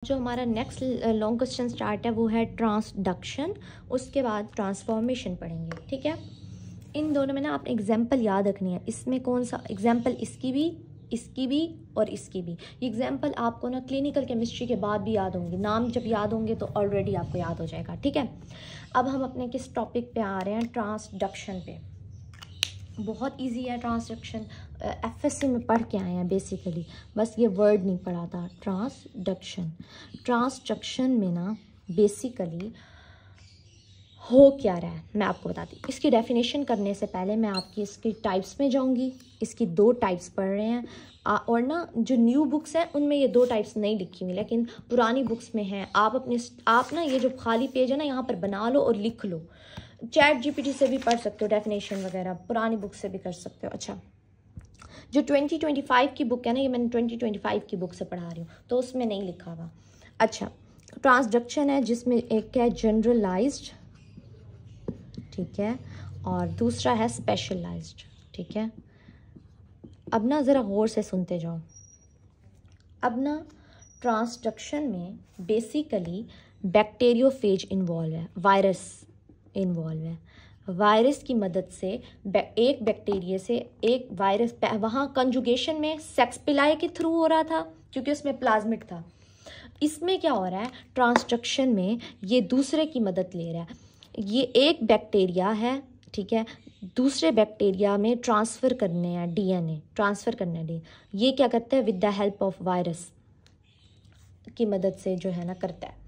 जो हमारा next long question start है वो है ट्रांसडक्शन, उसके बाद ट्रांसफॉर्मेशन पढ़ेंगे। ठीक है, इन दोनों में ना आप एग्जाम्पल याद रखनी है। इसमें कौन सा एग्जाम्पल, इसकी भी और इसकी भी। ये एग्जाम्पल आपको ना क्लिनिकल केमिस्ट्री के बाद भी याद होंगे, नाम जब याद होंगे तो ऑलरेडी आपको याद हो जाएगा। ठीक है, अब हम अपने किस टॉपिक पे आ रहे हैं, ट्रांसडक्शन पे। बहुत इजी है ट्रांसडक्शन, एफएससी में पढ़ के आए हैं बेसिकली, बस ये वर्ड नहीं पढ़ा था। ट्रांसडक्शन में ना बेसिकली हो क्या रहा है मैं आपको बताती हूँ। इसकी डेफिनेशन करने से पहले मैं आपकी इसकी टाइप्स में जाऊँगी। इसकी दो टाइप्स पढ़ रहे हैं और ना जो न्यू बुक्स हैं उनमें ये दो टाइप्स नहीं लिखी हुई, लेकिन पुरानी बुक्स में हैं। आप ना ये जो खाली पेज है ना यहाँ पर बना लो और लिख लो। चैट जीपीटी से भी पढ़ सकते हो डेफिनेशन वगैरह, पुरानी बुक से भी कर सकते हो। अच्छा, जो 2025 की बुक है ना, ये मैंने 2025 की बुक से पढ़ा रही हूँ तो उसमें नहीं लिखा हुआ। अच्छा, ट्रांसडक्शन है जिसमें एक है जनरलाइज्ड, ठीक है, और दूसरा है स्पेशलाइज्ड। ठीक है, अब ना ज़रा गौर से सुनते जाओ। अब ना ट्रांसडक्शन में बेसिकली बैक्टीरियोफेज इन्वॉल्व है, वायरस इन्वॉल्व है। वायरस की मदद से एक बैक्टीरिया से एक वायरस, वहाँ कंजुगेशन में सेक्स पिलाई के थ्रू हो रहा था क्योंकि उसमें प्लाज्मिड था। इसमें क्या हो रहा है, ट्रांसडक्शन में ये दूसरे की मदद ले रहा है। ये एक बैक्टीरिया है, ठीक है, दूसरे बैक्टीरिया में ट्रांसफ़र करने हैं डीएनए, ट्रांसफ़र करने हैं। ये क्या करता है, with the help of virus की मदद से जो है ना करता है।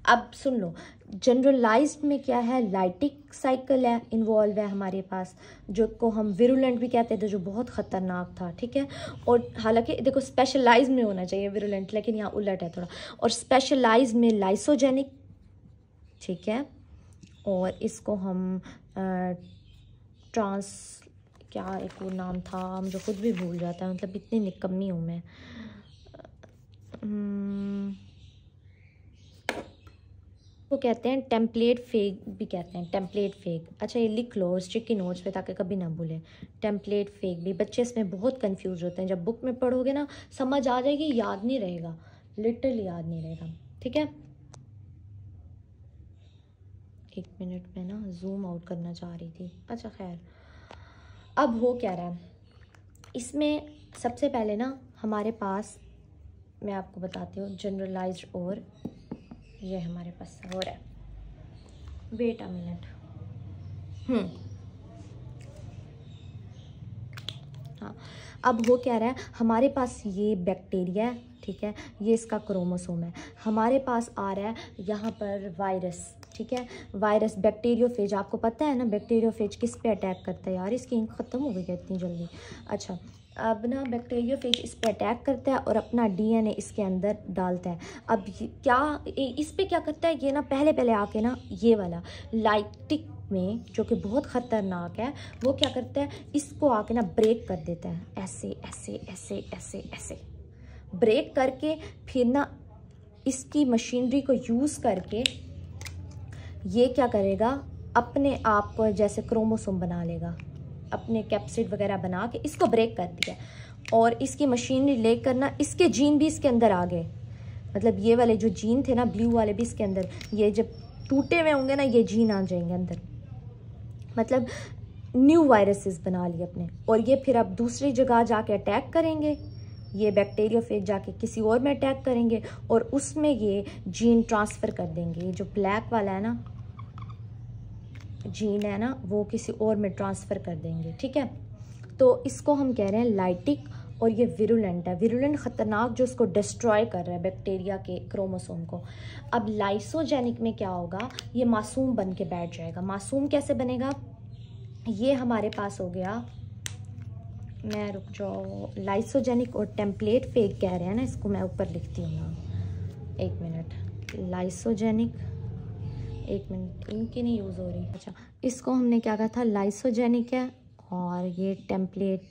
अब सुन लो, जनरलाइज्ड में क्या है, लाइटिक साइकिल है इन्वॉल्व है हमारे पास, जो को हम विरुलेंट भी कहते थे, जो बहुत ख़तरनाक था। ठीक है, और हालांकि देखो स्पेशलाइज में होना चाहिए विरुलेंट, लेकिन यहाँ उलट है थोड़ा। और स्पेशलाइज में लाइसोजेनिक, ठीक है, और इसको हम क्या एक वो नाम था मुझे खुद भी भूल जाता है, मतलब इतनी निकम्मी हूँ मैं। वो कहते हैं टेम्पलेट फेक भी कहते हैं, टेम्पलेट फेक। अच्छा, ये लिख लो स्टिकी नोट्स पे ताकि कभी ना भूलें। टेम्पलेट फेक भी, बच्चे इसमें बहुत कंफ्यूज होते हैं। जब बुक में पढ़ोगे ना समझ आ जाएगी, याद नहीं रहेगा, लिटरली याद नहीं रहेगा। ठीक है, एक मिनट में ना जूम आउट करना चाह रही थी। अच्छा खैर, अब हो क्या रहा है इसमें, सबसे पहले ना हमारे पास मैं आपको बताती हूँ जनरलाइज्ड, और ये हमारे पास हो रहा है, वेट अ मिनट। हाँ, अब हो क्या रहा है, हमारे पास ये बैक्टीरिया है, ठीक है, ये इसका क्रोमोसोम है। हमारे पास आ रहा है यहाँ पर वायरस, ठीक है, वायरस बैक्टीरियोफेज। आपको पता है ना बैक्टीरियोफेज किस पे अटैक करता है, यार इसकी इंक ख़त्म हो गई है इतनी जल्दी। अच्छा, अब ना बैक्टीरियोफेज इस पे अटैक करता है और अपना डीएनए इसके अंदर डालता है। अब इस पे क्या करता है, ये ना पहले आके ना ये वाला लाइटिक में, जो कि बहुत ख़तरनाक है, वो क्या करता है, इसको आके ना ब्रेक कर देता है, ऐसे ऐसे ऐसे ऐसे ऐसे ब्रेक करके, फिर ना इसकी मशीनरी को यूज़ करके ये क्या करेगा, अपने आप को जैसे क्रोमोसोम बना लेगा, अपने कैप्सिड वगैरह बना के इसको ब्रेक कर दिया, और इसकी मशीनरी लेकर ना इसके जीन भी इसके अंदर आ गए। मतलब ये वाले जो जीन थे ना, ब्लू वाले भी इसके अंदर, ये जब टूटे हुए होंगे ना ये जीन आ जाएंगे अंदर। मतलब न्यू वायरसेस बना लिए अपने, और ये फिर अब दूसरी जगह जाके अटैक करेंगे। ये बैक्टीरियोफेज जाके किसी और में अटैक करेंगे और उसमें ये जीन ट्रांसफ़र कर देंगे। ये जो ब्लैक वाला है ना जीन है ना, वो किसी और में ट्रांसफ़र कर देंगे। ठीक है, तो इसको हम कह रहे हैं लाइटिक, और ये विरुलेंट है। विरुलेंट ख़तरनाक, जो इसको डिस्ट्रॉय कर रहा है बैक्टीरिया के क्रोमोसोम को। अब लाइसोजेनिक में क्या होगा, ये मासूम बन के बैठ जाएगा। मासूम कैसे बनेगा, ये हमारे पास हो गया, मैं रुक जाओ, लाइसोजेनिक और टेम्पलेट फेक कह रहे हैं ना, इसको मैं ऊपर लिखती हूँ ना, एक मिनट। लाइसोजेनिक, एक मिनट, इनकी नहीं यूज़ हो रही। अच्छा, इसको हमने क्या कहा था, लाइसोजेनिक है, और ये टेम्पलेट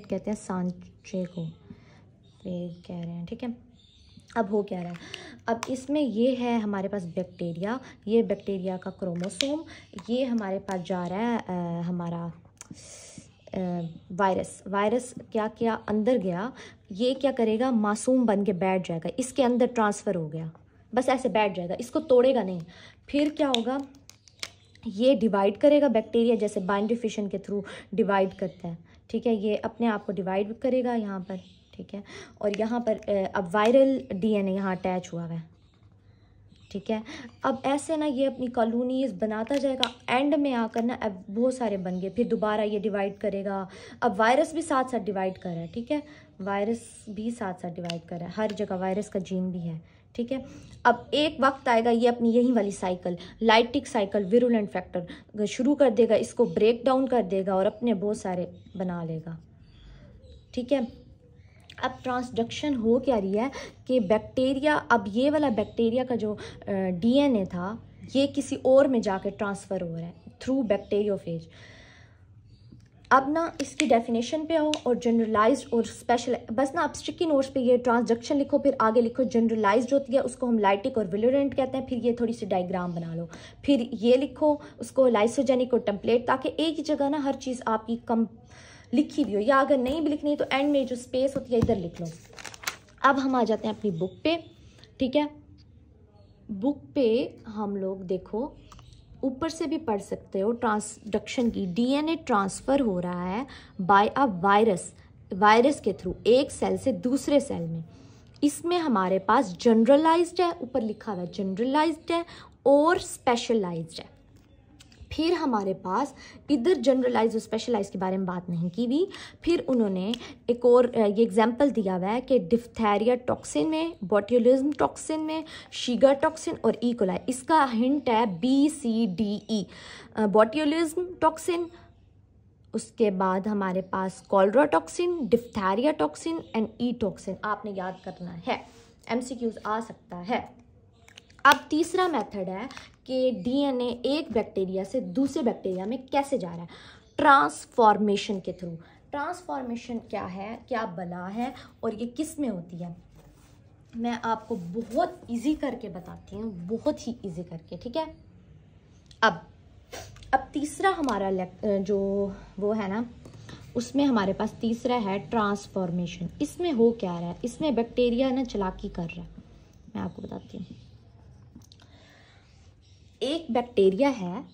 कहते हैं, सांचे को फेक कह रहे हैं। ठीक है, अब हो क्या रहा है, अब इसमें ये है हमारे पास बैक्टीरिया, ये बैक्टीरिया का क्रोमोसोम, ये हमारे पास जा रहा है हमारा वायरस क्या क्या अंदर गया, ये क्या करेगा, मासूम बन के बैठ जाएगा, इसके अंदर ट्रांसफ़र हो गया, बस ऐसे बैठ जाएगा, इसको तोड़ेगा नहीं। फिर क्या होगा, ये डिवाइड करेगा, बैक्टीरिया जैसे बाइंडर फिशन के थ्रू डिवाइड करता है, ठीक है, ये अपने आप को डिवाइड करेगा यहाँ पर, ठीक है। और यहाँ पर अब वायरल डीएनए यहाँ अटैच हुआ है, ठीक है। अब ऐसे ना ये अपनी कॉलोनीज बनाता जाएगा, एंड में आकर ना अब बहुत सारे बन गए, फिर दोबारा ये डिवाइड करेगा। अब वायरस भी साथ साथ डिवाइड कर रहा है, ठीक है, वायरस भी साथ साथ डिवाइड कर रहा है, हर जगह वायरस का जीन भी है, ठीक है। अब एक वक्त आएगा ये अपनी यही वाली cycle, lytic cycle, virulent factor शुरू कर देगा, इसको ब्रेक डाउन कर देगा और अपने बहुत सारे बना लेगा, ठीक है। अब ट्रांसडक्शन हो क्या रही है कि बैक्टीरिया, अब ये वाला बैक्टीरिया का जो डीएनए था ये किसी और में जाकर ट्रांसफ़र हो रहा है थ्रू बैक्टीरियोफेज। अब ना इसकी डेफिनेशन पे आओ और जनरलाइज्ड और स्पेशल, बस ना आप स्टिकी नोट्स पे ये ट्रांसडक्शन लिखो, फिर आगे लिखो जनरलाइज्ड होती है उसको हम लाइटिक और विरुलेंट कहते हैं, फिर ये थोड़ी सी डायग्राम बना लो, फिर ये लिखो उसको लाइसोजेनिक और टेम्पलेट, ताकि एक ही जगह ना हर चीज़ आपकी कम लिखी हुई हो, या अगर नहीं भी लिखनी तो एंड में जो स्पेस होती है इधर लिख लो। अब हम आ जाते हैं अपनी बुक पे, ठीक है। बुक पे हम लोग देखो ऊपर से भी पढ़ सकते हो ट्रांसडक्शन की, डीएनए ट्रांसफ़र हो रहा है बाय अ वायरस के थ्रू एक सेल से दूसरे सेल में। इसमें हमारे पास जनरलाइज्ड है, ऊपर लिखा हुआ है जनरलाइज्ड है और स्पेशलाइज्ड है। फिर हमारे पास इधर जनरलाइज और स्पेशलाइज के बारे में बात नहीं की हुई। फिर उन्होंने एक और ये एग्जाम्पल दिया हुआ है कि डिफ्थेरिया टॉक्सिन में, बोट्यूलिज्म टॉक्सिन में, शीगा टॉक्सिन और ई कोलाई, इसका हिंट है BCDE, बोट्यूलिज्म टॉक्सिन, उसके बाद हमारे पास cholera toxin, diphtheria toxin and E toxin, आपने याद करना है, MCQs आ सकता है। अब तीसरा मेथड है कि डीएनए एक बैक्टीरिया से दूसरे बैक्टीरिया में कैसे जा रहा है, ट्रांसफॉर्मेशन के थ्रू। ट्रांसफॉर्मेशन क्या है, क्या बला है और ये किस में होती है, मैं आपको बहुत इजी करके बताती हूँ, बहुत ही इजी करके, ठीक है। अब तीसरा हमारा जो वो है ना, उसमें हमारे पास तीसरा है ट्रांसफॉर्मेशन। इसमें हो क्या रहा है, इसमें बैक्टीरिया ना चालाकी कर रहा है, मैं आपको बताती हूँ। एक बैक्टीरिया है,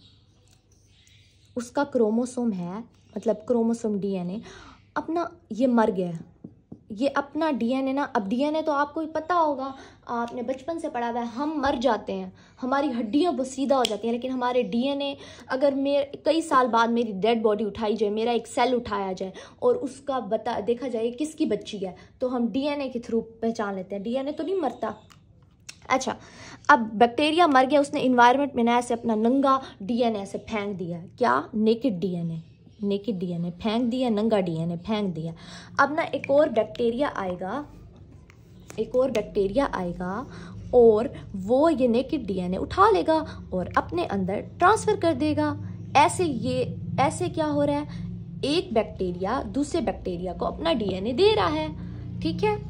उसका क्रोमोसोम है, मतलब क्रोमोसोम डीएनए अपना ये मर गया है, ये अपना डीएनए ना, अब डीएनए तो आपको ही पता होगा, आपने बचपन से पढ़ा हुआ है, हम मर जाते हैं, हमारी हड्डियां वो सीधा हो जाती हैं, लेकिन हमारे डीएनए अगर कई साल बाद मेरी डेड बॉडी उठाई जाए, मेरा एक सेल उठाया जाए और उसका देखा जाए किसकी बच्ची है, तो हम डीएनए के थ्रू पहचान लेते हैं, डीएनए तो नहीं मरता। अच्छा, अब बैक्टीरिया मर गया, उसने इन्वायरमेंट में ना ऐसे अपना नंगा डीएनए ऐसे फेंक दिया, क्या, नेकेड डीएनए फेंक दिया, नंगा डीएनए फेंक दिया। अब ना एक और बैक्टीरिया आएगा और वो ये नेकेड डीएनए उठा लेगा और अपने अंदर ट्रांसफ़र कर देगा। ऐसे क्या हो रहा है, एक बैक्टीरिया दूसरे बैक्टीरिया को अपना डीएनए दे रहा है, ठीक है।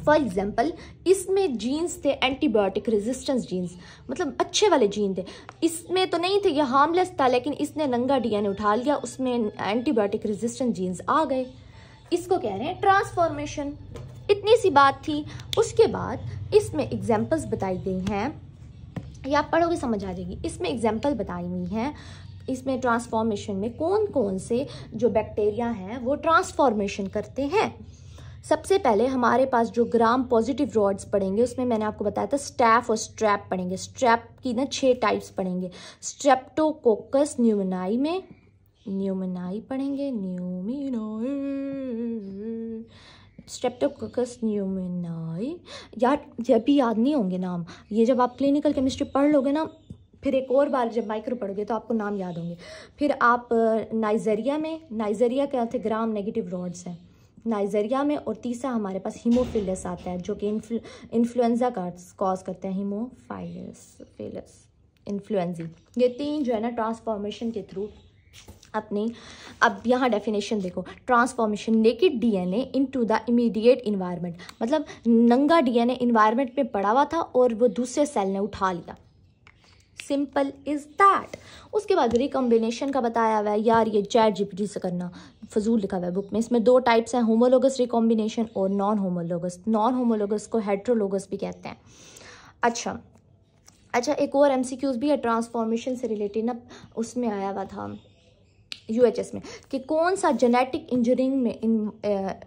फॉर एग्जाम्पल इसमें जीन्स थे एंटीबायोटिक रेजिस्टेंस जीन्स, मतलब अच्छे वाले जीन थे, इसमें तो नहीं थे, ये हार्मलेस था, लेकिन इसने नंगा डीएनए उठा लिया, उसमें एंटीबायोटिक रेजिस्टेंस जीन्स आ गए, इसको कह रहे हैं ट्रांसफॉर्मेशन। इतनी सी बात थी। उसके बाद इसमें एग्जाम्पल्स बताई गई हैं, या आप पढ़ोगे समझ आ जाएगी, इसमें एग्जाम्पल बताई हुई हैं, इसमें ट्रांसफॉर्मेशन में कौन कौन से जो बैक्टीरिया हैं वो ट्रांसफॉर्मेशन करते हैं। सबसे पहले हमारे पास जो ग्राम पॉजिटिव रॉड्स पढ़ेंगे, उसमें मैंने आपको बताया था स्टैफ और स्ट्रैप पढ़ेंगे। स्ट्रैप की ना 6 टाइप्स पढ़ेंगे। स्ट्रेप्टोकोकस न्यूमोनाई में पढ़ेंगे, स्ट्रेप्टोकोकस न्यूमोनाई, यार जब भी याद नहीं होंगे नाम, ये जब आप क्लिनिकल केमिस्ट्री पढ़ लोगे ना, फिर एक और बार जब माइक्रो पढ़ोगे तो आपको नाम याद होंगे। फिर आप नाइजेरिया के थे ग्राम नेगेटिव रॉड्स हैं नाइजेरिया में। और तीसरा हमारे पास हीमोफिलस आता है, जो कि इन्फ्लुएंजा का कॉज करते हैं, हीमोफिलस इन्फ्लुएंजी। ये 3 जो है ना ट्रांसफॉर्मेशन के थ्रू अपनी। अब यहाँ डेफिनेशन देखो, transformation naked DNA into the immediate environment, मतलब नंगा डीएनए इन्वायरमेंट में पड़ा हुआ था और वो दूसरे सेल ने उठा लिया, सिंपल इज दैट। उसके बाद रिकॉम्बिनेशन का बताया हुआ है, यार ये चैट जीपीटी से करना, फजूल लिखा हुआ है बुक में। इसमें 2 टाइप्स हैं, होमोलोगस रिकॉम्बिनेशन और नॉन होमोलोगस। नॉन होमोलोगस को हेट्रोलोगस भी कहते हैं। अच्छा एक और MCQs भी है ट्रांसफॉर्मेशन से रिलेटेड ना, उसमें आया हुआ था UHS में कि कौन सा जेनेटिक इंजीनियरिंग में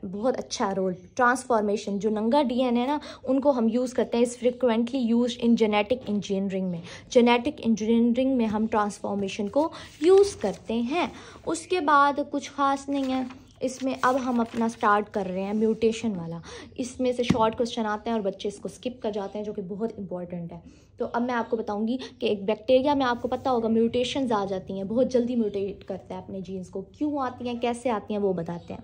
बहुत अच्छा रोल, ट्रांसफॉर्मेशन। जो नंगा DNA ना उनको हम यूज़ करते हैं, इस frequently use in genetic engineering में। जेनेटिक इंजीनियरिंग में हम ट्रांसफॉर्मेशन को यूज़ करते हैं। उसके बाद कुछ ख़ास नहीं है इसमें। अब हम अपना स्टार्ट कर रहे हैं म्यूटेशन वाला। इसमें से शॉर्ट क्वेश्चन आते हैं और बच्चे इसको स्किप कर जाते हैं, जो कि बहुत इंपॉर्टेंट है। तो अब मैं आपको बताऊंगी कि एक बैक्टीरिया में आपको पता होगा म्यूटेशंस आ जाती हैं, बहुत जल्दी म्यूटेट करता है अपने जीन्स को। क्यों आती हैं, कैसे आती हैं, वो बताते हैं।